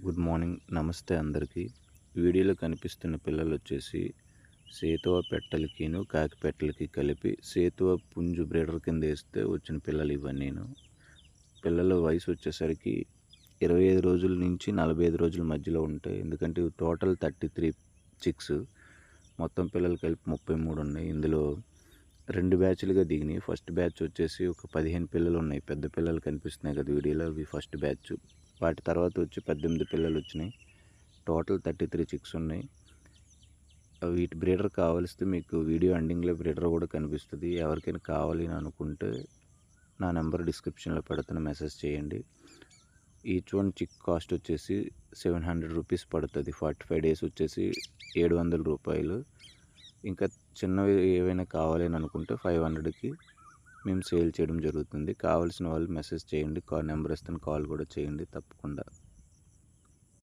Good morning. నమస్తే అందరికీ. వీడియోలో కనిపిస్తున్న పిల్లలు వచ్చేసి సేతువ పెట్టలకిను కాకి పెట్టలకి కలిపి సేతువ పుంజు బ్రీడర్ కింద వేస్తే వచ్చిన పిల్లలు ఇవన్నీను. పిల్లల వయసు వచ్చేసరికి 25 రోజుల నుంచి 45 రోజుల మధ్యలో ఉంటాయి. ఎందుకంటే టోటల్ 33 చిక్స్, మొత్తం పిల్లలు కలిపి 33 ఉన్నాయి. ఇందులో 2 బ్యాచ్లుగా దిగినాయి. ఫస్ట్ బ్యాచ్ వచ్చేసి ఒక 15 పిల్లలు ఉన్నాయి. పెద్ద పిల్లలు కనిపిస్తున్నాయి కదా వీడియోలో, అవి ఫస్ట్ బ్యాచ్. వాటి తర్వాత వచ్చి 18 పిల్లలు వచ్చినాయి. టోటల్ 33 చిక్స్ ఉన్నాయి. వీటి బ్రీడర్ కావలిస్తే మీకు వీడియో ఎండింగ్లో బ్రీడర్ కూడా కనిపిస్తుంది. ఎవరికైనా కావాలి అని అనుకుంటే నా నెంబర్ డిస్క్రిప్షన్లో పెడుతున్న, మెసేజ్ చేయండి. ఈచ్ వన్ చిక్ కాస్ట్ వచ్చేసి 700 రూపీస్ పడుతుంది. 45 డేస్ వచ్చేసి 700 రూపాయలు. ఇంకా చిన్నవి ఏవైనా కావాలి అని అనుకుంటే 500కి మేము సేల్ చేయడం జరుగుతుంది. కావాల్సిన వాళ్ళు మెసేజ్ చేయండి. నెంబర్ ఇస్తాను, కాల్ కూడా చేయండి తప్పకుండా.